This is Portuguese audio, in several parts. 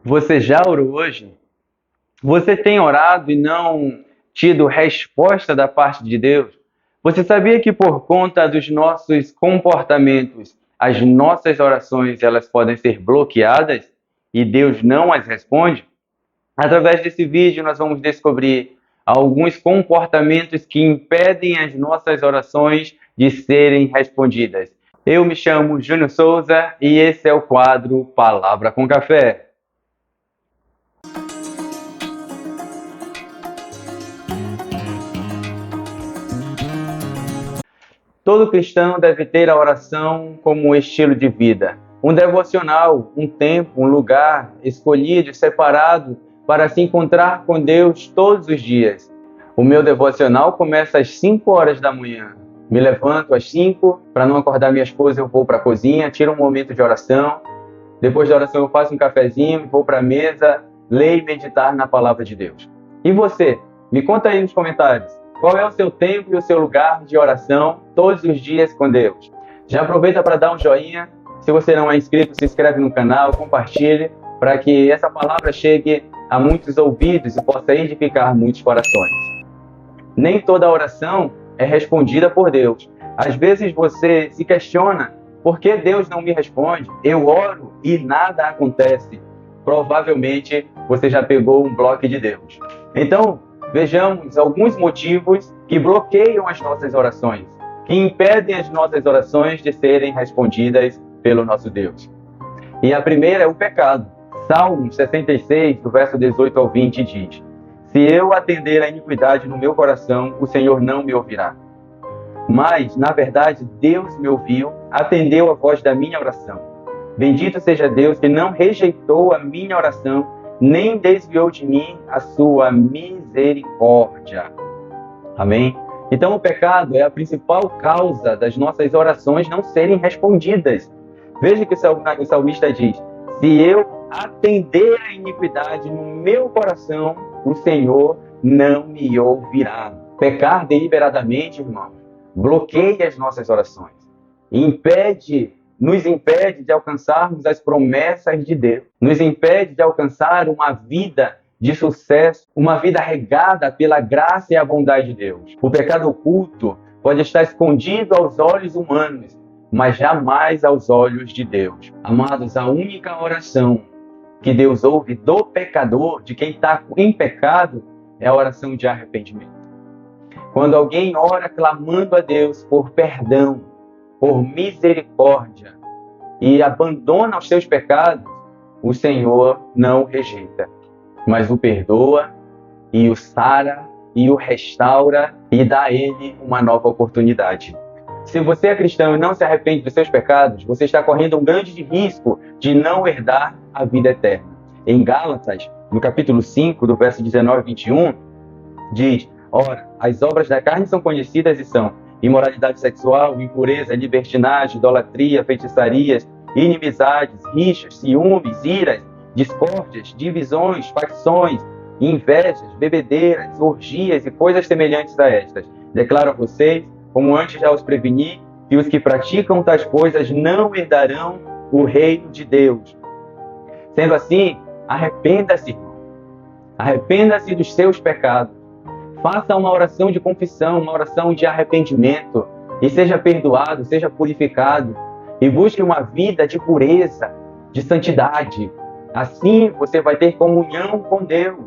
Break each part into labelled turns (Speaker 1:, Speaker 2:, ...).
Speaker 1: Você já orou hoje? Você tem orado e não tido resposta da parte de Deus? Você sabia que por conta dos nossos comportamentos, as nossas orações elas podem ser bloqueadas e Deus não as responde? Através desse vídeo nós vamos descobrir alguns comportamentos que impedem as nossas orações de serem respondidas. Eu me chamo Júnior Souza e esse é o quadro Palavra com Café. Todo cristão deve ter a oração como um estilo de vida, um devocional, um tempo, um lugar escolhido, separado para se encontrar com Deus todos os dias. O meu devocional começa às 5 horas da manhã. Me levanto às 5, para não acordar minha esposa, eu vou para a cozinha, tiro um momento de oração. Depois da oração eu faço um cafezinho, vou para a mesa, ler e meditar na palavra de Deus. E você? Me conta aí nos comentários. Qual é o seu tempo e o seu lugar de oração todos os dias com Deus? Já aproveita para dar um joinha. Se você não é inscrito, se inscreve no canal, compartilhe, para que essa palavra chegue a muitos ouvidos e possa edificar muitos corações. Nem toda oração é respondida por Deus. Às vezes você se questiona, por que Deus não me responde? Eu oro e nada acontece. Provavelmente você já pegou um bloco de Deus. Então, vejamos alguns motivos que bloqueiam as nossas orações, que impedem as nossas orações de serem respondidas pelo nosso Deus. E a primeira é o pecado. Salmo 66, do verso 18 ao 20 diz: Se eu atender a iniquidade no meu coração, o Senhor não me ouvirá. Mas, na verdade, Deus me ouviu, atendeu a voz da minha oração. Bendito seja Deus que não rejeitou a minha oração, nem desviou de mim a sua misericórdia. Amém? Então o pecado é a principal causa das nossas orações não serem respondidas. Veja que o salmista diz: se eu atender a iniquidade no meu coração, o Senhor não me ouvirá. Pecar deliberadamente, irmão, bloqueia as nossas orações. Nos impede de alcançarmos as promessas de Deus. Nos impede de alcançar uma vida de sucesso, uma vida regada pela graça e a bondade de Deus. O pecado oculto pode estar escondido aos olhos humanos, mas jamais aos olhos de Deus. Amados, a única oração que Deus ouve do pecador, de quem está em pecado, é a oração de arrependimento. Quando alguém ora clamando a Deus por perdão, por misericórdia e abandona os seus pecados, o Senhor não o rejeita, mas o perdoa e o sara e o restaura e dá a ele uma nova oportunidade. Se você é cristão e não se arrepende dos seus pecados, você está correndo um grande risco de não herdar a vida eterna. Em Gálatas, no capítulo 5, do verso 19 e 21, diz: Ora, as obras da carne são conhecidas e são imoralidade sexual, impureza, libertinagem, idolatria, feitiçarias, inimizades, rixas, ciúmes, iras, discórdias, divisões, facções, invejas, bebedeiras, orgias e coisas semelhantes a estas. Declaro a vocês, como antes já os preveni, que os que praticam tais coisas não herdarão o reino de Deus. Sendo assim, arrependa-se, irmão. Arrependa-se dos seus pecados. Faça uma oração de confissão, uma oração de arrependimento e seja perdoado, seja purificado e busque uma vida de pureza, de santidade. Assim você vai ter comunhão com Deus,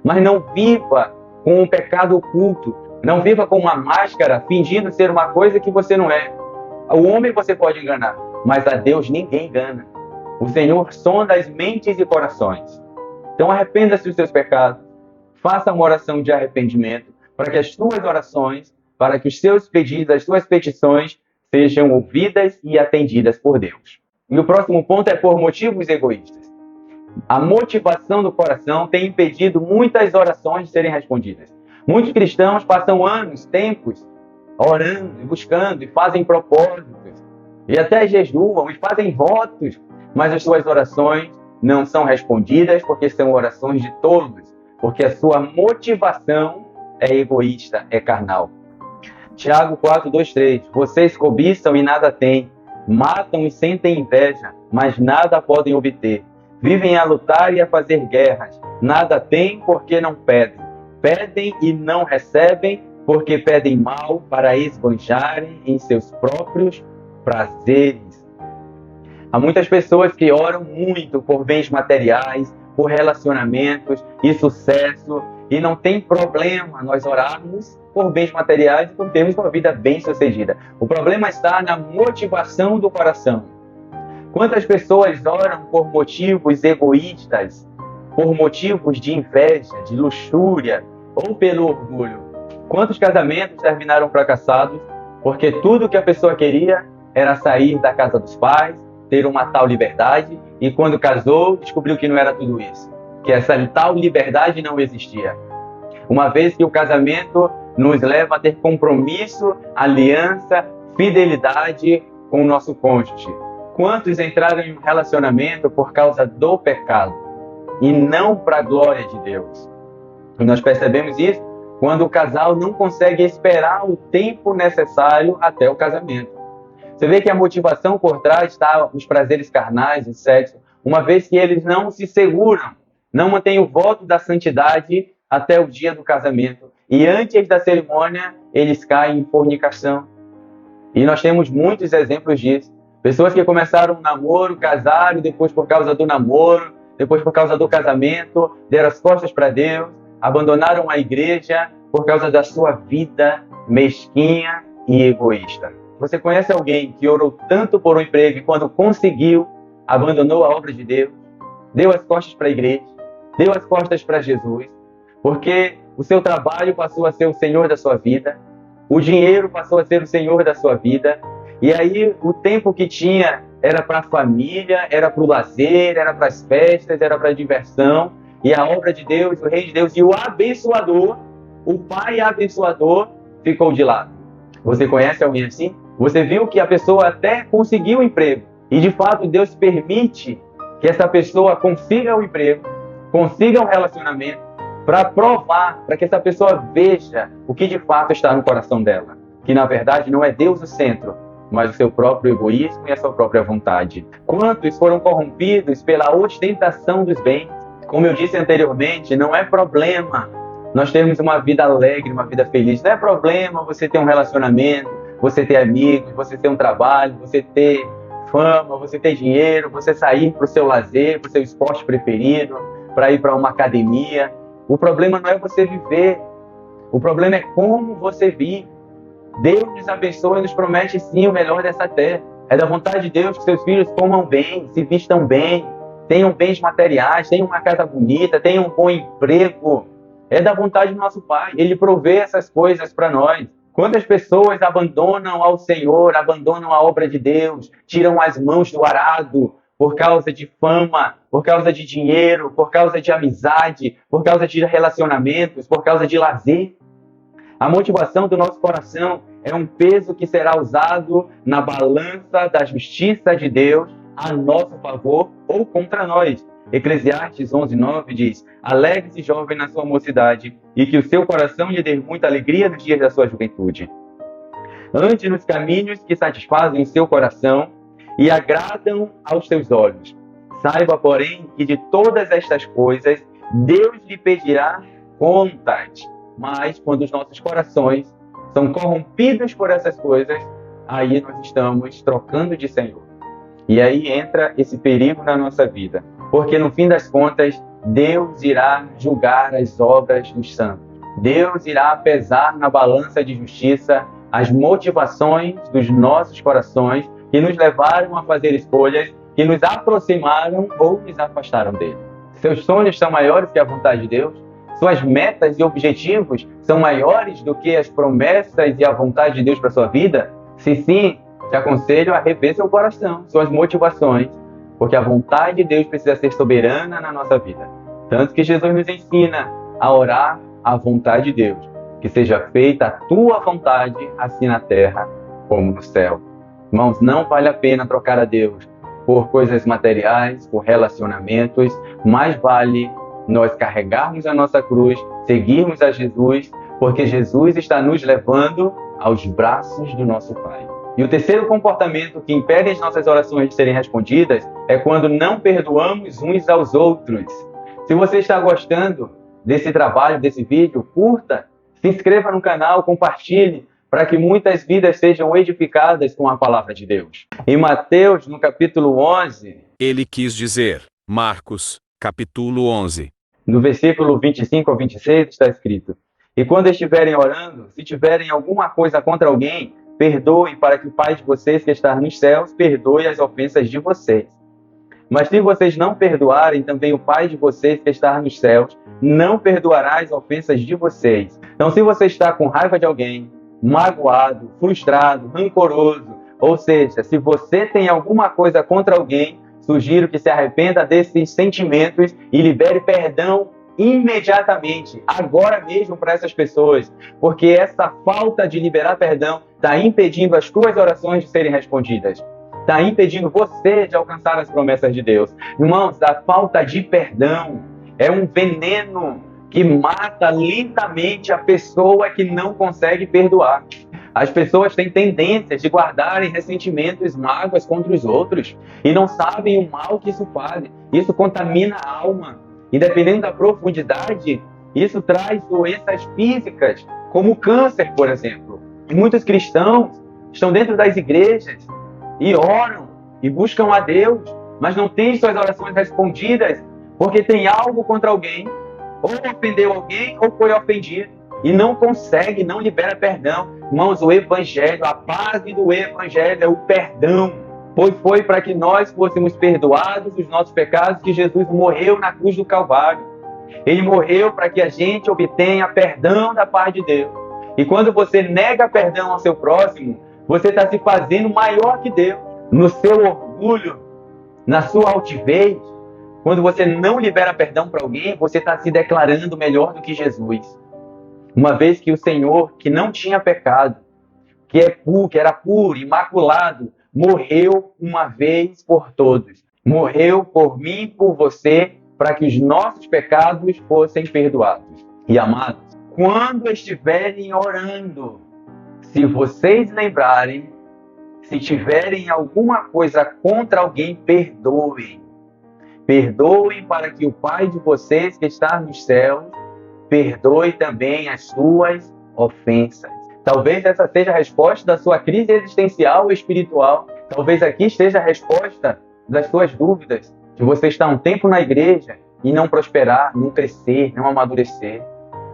Speaker 1: mas não viva com um pecado oculto, não viva com uma máscara fingindo ser uma coisa que você não é. O homem você pode enganar, mas a Deus ninguém engana. O Senhor sonda as mentes e corações. Então arrependa-se dos seus pecados. Faça uma oração de arrependimento para que as suas orações, para que os seus pedidos, as suas petições sejam ouvidas e atendidas por Deus. E o próximo ponto é por motivos egoístas. A motivação do coração tem impedido muitas orações de serem respondidas. Muitos cristãos passam anos, tempos, orando e buscando e fazem propósitos e até jejuam e fazem votos, mas as suas orações não são respondidas porque são orações de tolos. Porque a sua motivação é egoísta, é carnal. Tiago 4, 2, 3. Vocês cobiçam e nada têm, matam e sentem inveja, mas nada podem obter. Vivem a lutar e a fazer guerras. Nada têm porque não pedem. Pedem e não recebem porque pedem mal para esbanjarem em seus próprios prazeres. Há muitas pessoas que oram muito por bens materiais, por relacionamentos e sucesso, e não tem problema nós orarmos por bens materiais e por termos uma vida bem-sucedida. O problema está na motivação do coração. Quantas pessoas oram por motivos egoístas, por motivos de inveja, de luxúria ou pelo orgulho? Quantos casamentos terminaram fracassados porque tudo que a pessoa queria era sair da casa dos pais, ter uma tal liberdade, e quando casou, descobriu que não era tudo isso, que essa tal liberdade não existia. Uma vez que o casamento nos leva a ter compromisso, aliança, fidelidade com o nosso cônjuge. Quantos entraram em um relacionamento por causa do pecado e não para a glória de Deus? E nós percebemos isso quando o casal não consegue esperar o tempo necessário até o casamento. Você vê que a motivação por trás está os prazeres carnais, o sexo, uma vez que eles não se seguram, não mantêm o voto da santidade até o dia do casamento. E antes da cerimônia, eles caem em fornicação. E nós temos muitos exemplos disso. Pessoas que começaram um namoro, casaram, e depois por causa do namoro, depois por causa do casamento, deram as costas para Deus, abandonaram a igreja por causa da sua vida mesquinha e egoísta. Você conhece alguém que orou tanto por um emprego e quando conseguiu, abandonou a obra de Deus, deu as costas para a igreja, deu as costas para Jesus, porque o seu trabalho passou a ser o Senhor da sua vida, o dinheiro passou a ser o Senhor da sua vida, e aí o tempo que tinha era para a família, era para o lazer, era para as festas, era para a diversão, e a obra de Deus, o Rei de Deus e o abençoador, o Pai abençoador, ficou de lado. Você conhece alguém assim? Você viu que a pessoa até conseguiu um emprego, e de fato Deus permite que essa pessoa consiga um emprego, consiga um relacionamento, para provar, para que essa pessoa veja o que de fato está no coração dela. Que na verdade não é Deus o centro, mas o seu próprio egoísmo e a sua própria vontade. Quantos foram corrompidos pela ostentação dos bens? Como eu disse anteriormente, não é problema nós termos uma vida alegre, uma vida feliz. Não é problema você ter um relacionamento, você ter amigos, você ter um trabalho, você ter fama, você ter dinheiro, você sair para o seu lazer, para o seu esporte preferido, para ir para uma academia. O problema não é você viver, o problema é como você vive. Deus nos abençoa e nos promete sim o melhor dessa terra. É da vontade de Deus que seus filhos comam bem, se vistam bem, tenham bens materiais, tenham uma casa bonita, tenham um bom emprego. É da vontade do nosso Pai. Ele provê essas coisas para nós. Quantas pessoas abandonam ao Senhor, abandonam a obra de Deus, tiram as mãos do arado por causa de fama, por causa de dinheiro, por causa de amizade, por causa de relacionamentos, por causa de lazer. A motivação do nosso coração é um peso que será usado na balança da justiça de Deus a nosso favor ou contra nós. Eclesiastes 11:9 diz: alegre-se, jovem, na sua mocidade, e que o seu coração lhe dê muita alegria nos dias da sua juventude. Ande nos caminhos que satisfazem o seu coração e agradam aos teus olhos. Saiba, porém, que de todas estas coisas Deus lhe pedirá contas. Mas quando os nossos corações são corrompidos por essas coisas, aí nós estamos trocando de Senhor. E aí entra esse perigo na nossa vida. Porque no fim das contas, Deus irá julgar as obras dos santos. Deus irá pesar na balança de justiça as motivações dos nossos corações que nos levaram a fazer escolhas que nos aproximaram ou nos afastaram dele. Seus sonhos são maiores que a vontade de Deus? Suas metas e objetivos são maiores do que as promessas e a vontade de Deus para a sua vida? Se sim, te aconselho a rever seu coração, suas motivações, porque a vontade de Deus precisa ser soberana na nossa vida. Tanto que Jesus nos ensina a orar à vontade de Deus, que seja feita a tua vontade, assim na terra como no céu. Irmãos, não vale a pena trocar a Deus por coisas materiais, por relacionamentos, mais vale nós carregarmos a nossa cruz, seguirmos a Jesus, porque Jesus está nos levando aos braços do nosso Pai. E o terceiro comportamento que impede as nossas orações de serem respondidas é quando não perdoamos uns aos outros. Se você está gostando desse trabalho, desse vídeo, curta, se inscreva no canal, compartilhe, para que muitas vidas sejam edificadas com a palavra de Deus. Em Mateus, no capítulo 11,
Speaker 2: Ele quis dizer, Marcos, capítulo 11.
Speaker 1: no versículo 25 ao 26, está escrito: E quando estiverem orando, se tiverem alguma coisa contra alguém, perdoem, para que o Pai de vocês que está nos céus perdoe as ofensas de vocês. Mas se vocês não perdoarem, também o Pai de vocês que está nos céus não perdoará as ofensas de vocês. Então, se você está com raiva de alguém, magoado, frustrado, rancoroso, ou seja, se você tem alguma coisa contra alguém, sugiro que se arrependa desses sentimentos e libere perdão imediatamente, agora mesmo, para essas pessoas, porque essa falta de liberar perdão está impedindo as tuas orações de serem respondidas. Está impedindo você de alcançar as promessas de Deus. Irmãos, a falta de perdão é um veneno que mata lentamente a pessoa que não consegue perdoar. As pessoas têm tendências de guardarem ressentimentos, mágoas contra os outros e não sabem o mal que isso faz. Isso contamina a alma. E dependendo da profundidade, isso traz doenças físicas, como câncer, por exemplo. E muitos cristãos estão dentro das igrejas e oram e buscam a Deus, mas não têm suas orações respondidas porque tem algo contra alguém, ou ofendeu alguém, ou foi ofendido, e não consegue, não libera perdão. Irmãos, o Evangelho, a base do Evangelho é o perdão, pois foi para que nós fôssemos perdoados os nossos pecados que Jesus morreu na cruz do Calvário. Ele morreu para que a gente obtenha perdão da parte de Deus. E quando você nega perdão ao seu próximo, você está se fazendo maior que Deus. No seu orgulho, na sua altivez, quando você não libera perdão para alguém, você está se declarando melhor do que Jesus. Uma vez que o Senhor, que não tinha pecado, que era puro, imaculado, morreu uma vez por todos. Morreu por mim e por você, para que os nossos pecados fossem perdoados. E amados, quando estiverem orando, se vocês lembrarem, se tiverem alguma coisa contra alguém, perdoem. Perdoem para que o Pai de vocês que está nos céus perdoe também as suas ofensas. Talvez essa seja a resposta da sua crise existencial ou espiritual. Talvez aqui esteja a resposta das suas dúvidas, de você estar um tempo na igreja e não prosperar, não crescer, não amadurecer,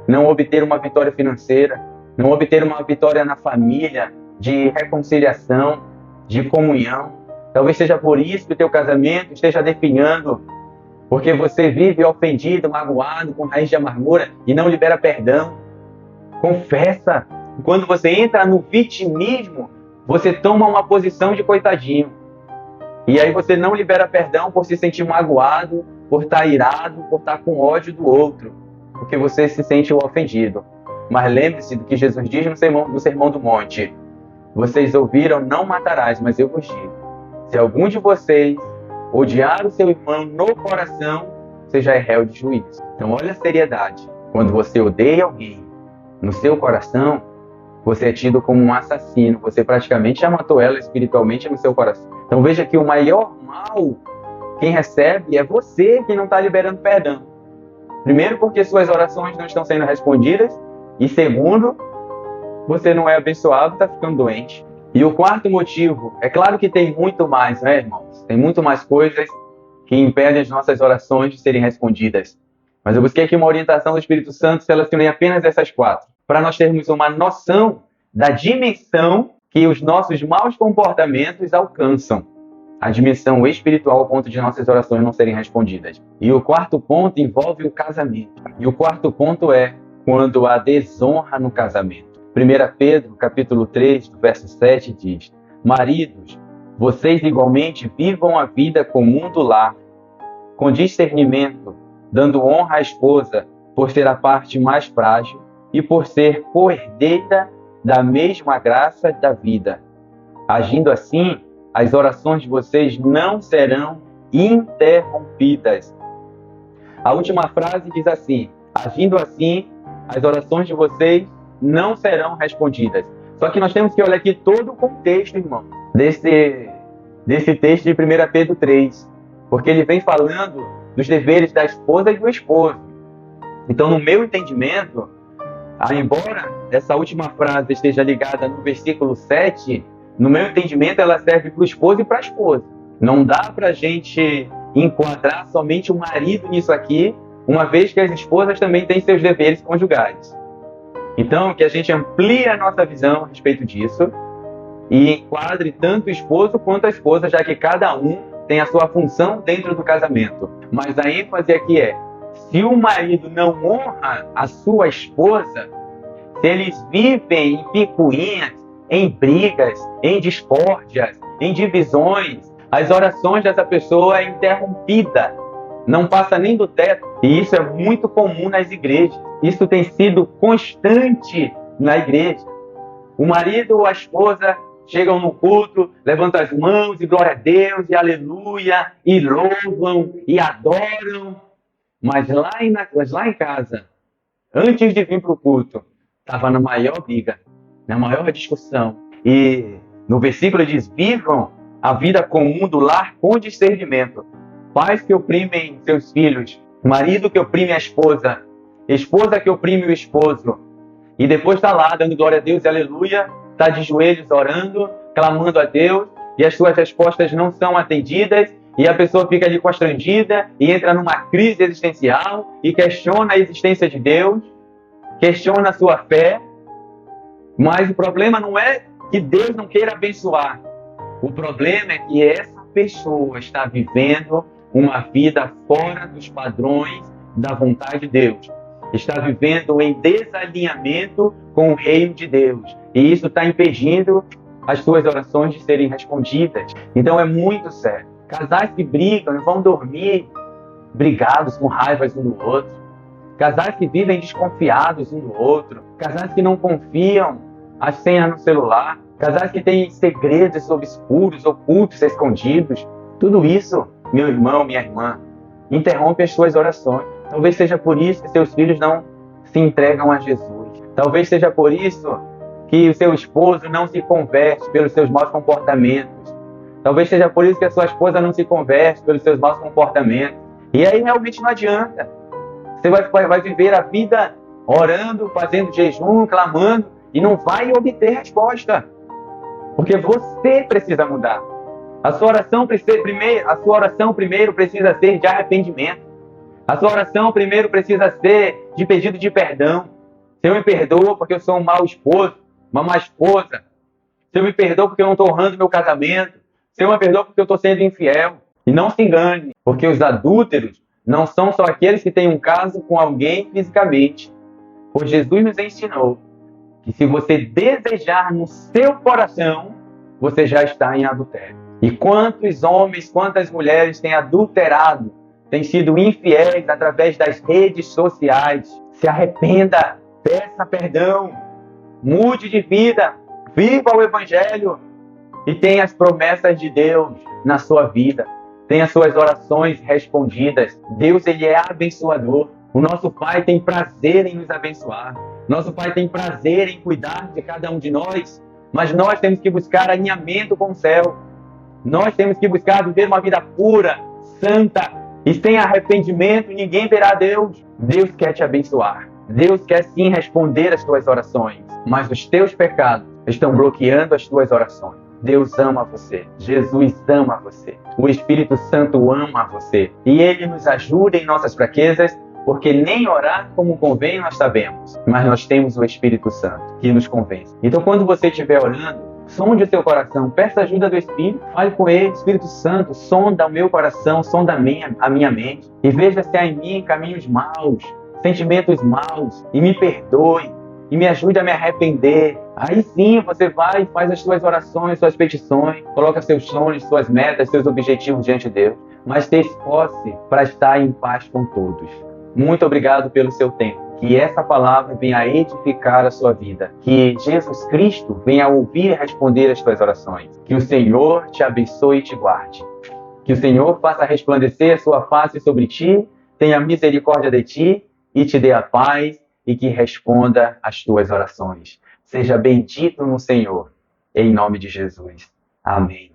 Speaker 1: não obter uma vitória financeira, não obter uma vitória na família, de reconciliação, de comunhão. Talvez seja por isso que o teu casamento esteja definhando, porque você vive ofendido, magoado, com raiz de amargura e não libera perdão. Confessa. Quando você entra no vitimismo, você toma uma posição de coitadinho. E aí você não libera perdão por se sentir magoado, por estar irado, por estar com ódio do outro, porque você se sente ofendido. Mas lembre-se do que Jesus diz no Sermão do Monte. Vocês ouviram, não matarás, mas eu vos digo. Se algum de vocês odiar o seu irmão no coração, você já é réu de juízo. Então olha a seriedade. Quando você odeia alguém no seu coração, você é tido como um assassino. Você praticamente já matou ela espiritualmente no seu coração. Então veja que o maior mal, quem recebe é você que não está liberando perdão. Primeiro, porque suas orações não estão sendo respondidas. E segundo, você não é abençoado, está ficando doente. E o quarto motivo, é claro que tem muito mais, né, irmãos? Tem muito mais coisas que impedem as nossas orações de serem respondidas. Mas eu busquei aqui uma orientação do Espírito Santo, selecionei apenas essas quatro, para nós termos uma noção da dimensão que os nossos maus comportamentos alcançam. A dimensão espiritual ao ponto de nossas orações não serem respondidas. E o quarto ponto envolve o casamento. E o quarto ponto é quando há desonra no casamento. 1 Pedro, capítulo 3, do verso 7, diz: Maridos, vocês igualmente vivam a vida comum do lar, com discernimento, dando honra à esposa, por ser a parte mais frágil e por ser coerdeira da mesma graça da vida. Agindo assim, as orações de vocês não serão interrompidas. A última frase diz assim: agindo assim, as orações de vocês não serão respondidas. Só que nós temos que olhar aqui todo o contexto, irmão, desse texto de 1 Pedro 3. Porque ele vem falando dos deveres da esposa e do esposo. Então, no meu entendimento, embora essa última frase esteja ligada no versículo 7, no meu entendimento ela serve para o esposo e para a esposa. Não dá para a gente enquadrar somente o marido nisso aqui, uma vez que as esposas também têm seus deveres conjugais. Então, que a gente amplie a nossa visão a respeito disso e enquadre tanto o esposo quanto a esposa, já que cada um tem a sua função dentro do casamento. Mas a ênfase aqui é, se o marido não honra a sua esposa, se eles vivem em picuinhas, em brigas, em discórdias, em divisões, as orações dessa pessoa é interrompida, não passa nem do teto. E isso é muito comum nas igrejas. Isso tem sido constante na igreja. O marido ou a esposa chegam no culto, levantam as mãos e glória a Deus, e aleluia, e louvam, e adoram. Mas lá em casa, antes de vir para o culto, estava na maior briga, na maior discussão. E no versículo diz, vivam a vida comum do lar com discernimento. Pais que oprimem seus filhos, marido que oprime a esposa que oprime o esposo. E depois está lá, dando glória a Deus e aleluia, está de joelhos orando, clamando a Deus, e as suas respostas não são atendidas, e a pessoa fica ali constrangida, e entra numa crise existencial, e questiona a existência de Deus, questiona a sua fé. Mas o problema não é que Deus não queira abençoar. O problema é que essa pessoa está vivendo uma vida fora dos padrões da vontade de Deus. Está vivendo em desalinhamento com o reino de Deus. E isso está impedindo as suas orações de serem respondidas. Então é muito sério. Casais que brigam e vão dormir brigados, com raivas um do outro. Casais que vivem desconfiados um do outro. Casais que não confiam as senhas no celular. Casais que têm segredos obscuros, ocultos, escondidos. Tudo isso, meu irmão, minha irmã, interrompe as suas orações. Talvez seja por isso que seus filhos não se entregam a Jesus. Talvez seja por isso que o seu esposo não se converte pelos seus maus comportamentos. Talvez seja por isso que a sua esposa não se converte pelos seus maus comportamentos. E aí realmente não adianta. Você vai viver a vida orando, fazendo jejum, clamando, e não vai obter resposta. Porque você precisa mudar. A sua oração primeiro precisa ser de arrependimento. A sua oração primeiro precisa ser de pedido de perdão. Senhor, me perdoa porque eu sou um mau esposo, uma má esposa. Senhor, me perdoa porque eu não estou honrando meu casamento. Senhor, me perdoa porque eu estou sendo infiel. E não se engane, porque os adúlteros não são só aqueles que têm um caso com alguém fisicamente. Pois Jesus nos ensinou que se você desejar no seu coração, você já está em adultério. E quantos homens, quantas mulheres têm adulterado, têm sido infiéis através das redes sociais? Se arrependa, peça perdão, mude de vida, viva o Evangelho e tenha as promessas de Deus na sua vida. Tenha as suas orações respondidas. Deus, Ele é abençoador. O nosso Pai tem prazer em nos abençoar. Nosso Pai tem prazer em cuidar de cada um de nós. Mas nós temos que buscar alinhamento com o céu. Nós temos que buscar viver uma vida pura, santa, e sem arrependimento ninguém verá Deus. Deus quer te abençoar. Deus quer sim responder as tuas orações. Mas os teus pecados estão bloqueando as tuas orações. Deus ama você. Jesus ama você. O Espírito Santo ama você. E Ele nos ajuda em nossas fraquezas, porque nem orar como convém nós sabemos. Mas nós temos o Espírito Santo que nos convence. Então quando você estiver orando, sonde o seu coração, peça ajuda do Espírito, fale com Ele. Espírito Santo, sonda o meu coração, sonda a minha mente, e veja se há em mim caminhos maus, sentimentos maus, e me perdoe, e me ajude a me arrepender. Aí sim você vai e faz as suas orações, suas petições, coloca seus sonhos, suas metas, seus objetivos diante de Deus, mas ter esforço para estar em paz com todos. Muito obrigado pelo seu tempo. Que essa palavra venha a edificar a sua vida. Que Jesus Cristo venha a ouvir e responder as tuas orações. Que o Senhor te abençoe e te guarde. Que o Senhor faça resplandecer a sua face sobre ti, tenha misericórdia de ti e te dê a paz e que responda às tuas orações. Seja bendito no Senhor, em nome de Jesus. Amém.